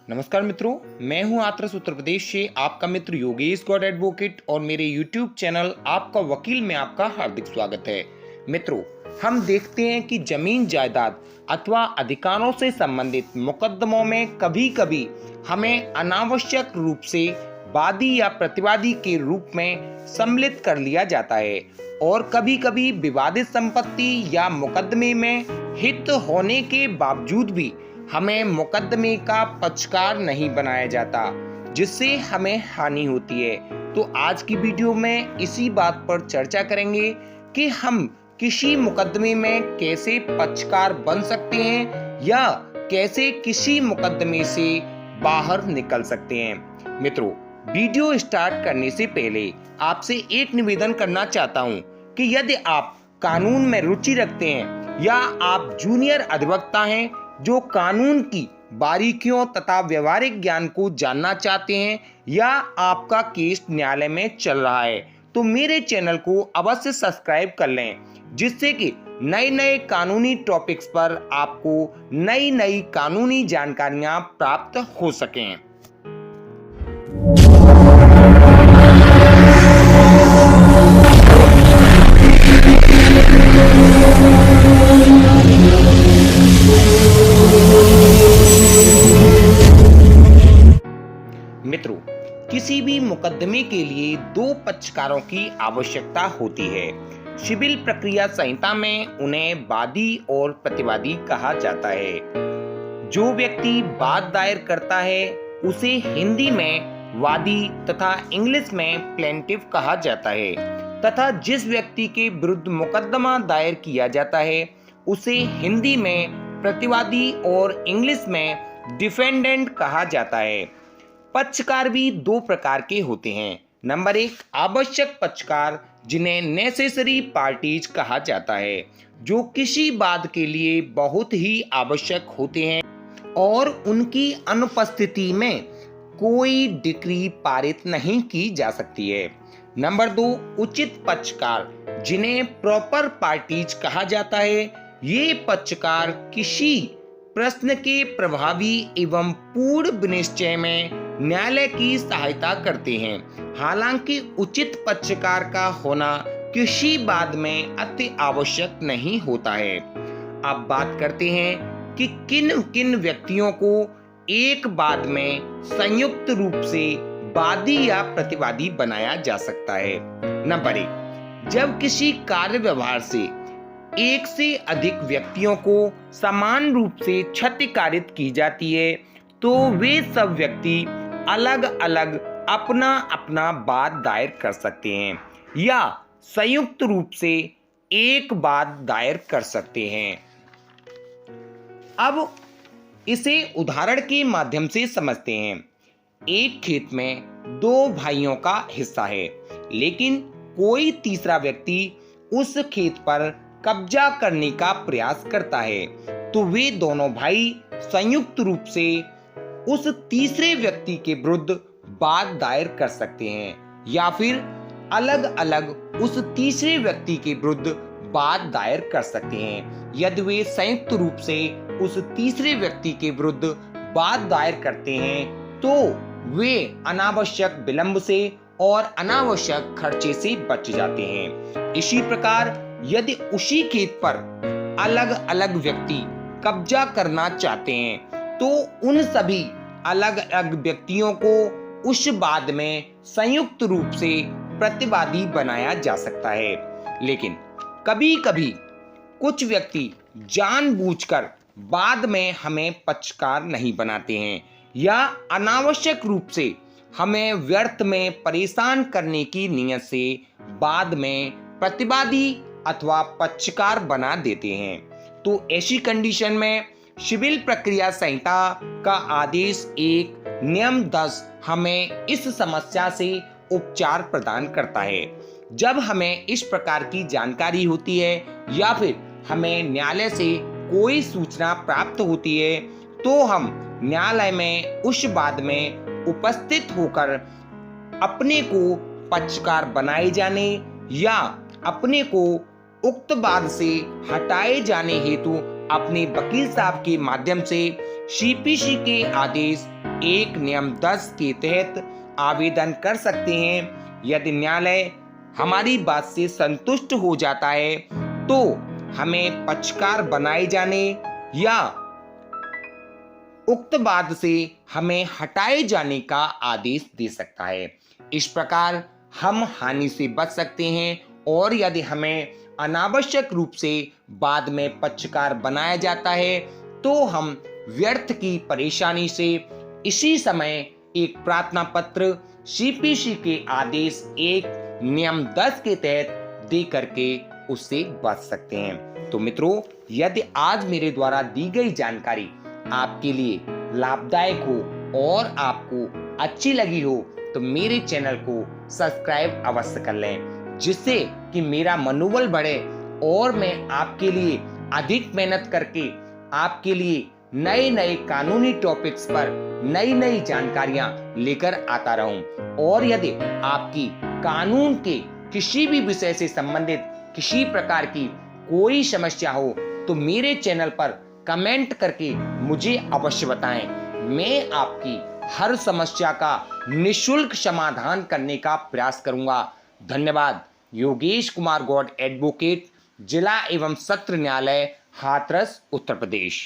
नमस्कार मित्रों, मैं हूं आतरस उत्तर प्रदेश से आपका मित्र योगेश गौड़ एडवोकेट और मेरे YouTube चैनल आपका वकील में आपका हार्दिक स्वागत है। मित्रों, हम देखते हैं कि जमीन जायदाद अथवा अधिकारों से संबंधित मुकदमों में कभी कभी हमें अनावश्यक रूप से वादी या प्रतिवादी के रूप में सम्मिलित कर लिया जाता है और कभी कभी विवादित संपत्ति या मुकदमे में हित होने के बावजूद भी हमें मुकदमे का पक्षकार नहीं बनाया जाता, जिससे हमें हानि होती है। तो आज की वीडियो में इसी बात पर चर्चा करेंगे कि हम किसी मुकदमे में कैसे पक्षकार बन सकते हैं या कैसे किसी मुकदमे से बाहर निकल सकते हैं। मित्रों, वीडियो स्टार्ट करने से पहले आपसे एक निवेदन करना चाहता हूं कि यदि आप कानून में रुचि रखते हैं या आप जूनियर अधिवक्ता हैं जो कानून की बारीकियों तथा व्यवहारिक ज्ञान को जानना चाहते हैं या आपका केस न्यायालय में चल रहा है, तो मेरे चैनल को अवश्य सब्सक्राइब कर लें, जिससे कि नए नए कानूनी टॉपिक्स पर आपको नई नई कानूनी जानकारियां प्राप्त हो सकें। मित्रों, किसी भी मुकदमे के लिए दो पक्षकारों की आवश्यकता होती है। सिविल प्रक्रिया संहिता में उन्हें वादी और प्रतिवादी कहा जाता है। जो व्यक्ति वाद दायर करता है उसे हिंदी में वादी तथा इंग्लिश में प्लेंटिफ कहा जाता है तथा जिस व्यक्ति के विरुद्ध मुकदमा दायर किया जाता है उसे हिंदी में प्रतिवादी और इंग्लिश में डिफेंडेंट कहा जाता है। पक्षकार भी दो प्रकार के होते हैं। नंबर 1, आवश्यक पक्षकार, जिन्हें नेसेसरी पार्टीज कहा जाता है, जो किसी वाद के लिए बहुत ही आवश्यक होते हैं और उनकी अनुपस्थिति में कोई डिक्री पारित नहीं की जा सकती है। नंबर 2, उचित पक्षकार, जिन्हें प्रॉपर पार्टीज कहा जाता है। ये पक्षकार किसी प्रश्न के प्रभावी एवं पूर्ण निश्चय में न्यायालय की सहायता करते हैं। हालांकि उचित पक्षकार का होना किसी वाद में अति आवश्यक नहीं होता है। अब बात करते हैं कि किन किन व्यक्तियों को एक वाद में संयुक्त रूप से वादी या प्रतिवादी बनाया जा सकता है। नंबर 1, जब किसी कार्य व्यवहार से एक से अधिक व्यक्तियों को समान रूप से क्षति कारित की जाती है तो वे सब व्यक्ति अलग अलग अपना अपना वाद दायर कर सकते हैं या संयुक्त रूप से एक वाद दायर कर सकते हैं। अब इसे उदाहरण के माध्यम से समझते हैं। एक खेत में दो भाइयों का हिस्सा है, लेकिन कोई तीसरा व्यक्ति उस खेत पर कब्जा करने का प्रयास करता है, तो वे दोनों भाई संयुक्त रूप से उस तीसरे व्यक्ति के विरुद्ध वाद दायर कर सकते हैं या फिर अलग अलग उस तीसरे व्यक्ति के विरुद्ध वाद दायर कर सकते हैं। यदि वे संयुक्त रूप से उस तीसरे व्यक्ति के विरुद्ध वाद दायर करते हैं तो वे अनावश्यक विलंब से और अनावश्यक खर्चे से बच जाते हैं। इसी प्रकार यदि उसी खेत पर अलग अलग व्यक्ति कब्जा करना चाहते हैं तो उन सभी अलग अलग व्यक्तियों को उस वाद में संयुक्त रूप से प्रतिवादी बनाया जा सकता है। लेकिन कभी कभी कुछ व्यक्ति जानबूझकर वाद में हमें पक्षकार नहीं बनाते हैं या अनावश्यक रूप से हमें व्यर्थ में परेशान करने की नीयत से वाद में प्रतिवादी अथवा पक्षकार बना देते हैं। तो ऐसी कंडीशन में सिविल प्रक्रिया संहिता का आदेश 1 नियम 10 हमें इस समस्या से उपचार प्रदान करता है। जब हमें इस प्रकार की जानकारी होती है या फिर हमें न्यायालय से कोई सूचना प्राप्त होती है तो हम न्यायालय में उस वाद में उपस्थित होकर अपने को पक्षकार बनाए जाने या अपने को उक्त वाद से हटाए जाने हेतु अपने वकील साहब के माध्यम से सीपीसी के आदेश एक नियम 10 के तहत आवेदन कर सकते हैं। यदि न्यायालय हमारी बात से संतुष्ट हो जाता है तो हमें पक्षकार बनाए जाने या उक्त वाद से हमें हटाए जाने का आदेश दे सकता है। इस प्रकार हम हानि से बच सकते हैं और यदि हमें अनावश्यक रूप से बाद में पक्षकार बनाया जाता है तो हम व्यर्थ की परेशानी से इसी समय एक प्रार्थना पत्र सीपीसी के आदेश 1 नियम 10 के तहत दे करके उससे बच सकते हैं। तो मित्रों, यदि आज मेरे द्वारा दी गई जानकारी आपके लिए लाभदायक हो और आपको अच्छी लगी हो तो मेरे चैनल को सब्सक्राइब अवश्य कर लें, जिससे कि मेरा मनोबल बढ़े और मैं आपके लिए अधिक मेहनत करके आपके लिए नए नए कानूनी टॉपिक्स पर नई नई जानकारियां लेकर आता रहूं। और यदि आपकी कानून के किसी भी विषय से संबंधित किसी प्रकार की कोई समस्या हो तो मेरे चैनल पर कमेंट करके मुझे अवश्य बताएं। मैं आपकी हर समस्या का निःशुल्क समाधान करने का प्रयास करूंगा। धन्यवाद। योगेश कुमार गौड़, एडवोकेट, जिला एवं सत्र न्यायालय, हाथरस, उत्तर प्रदेश।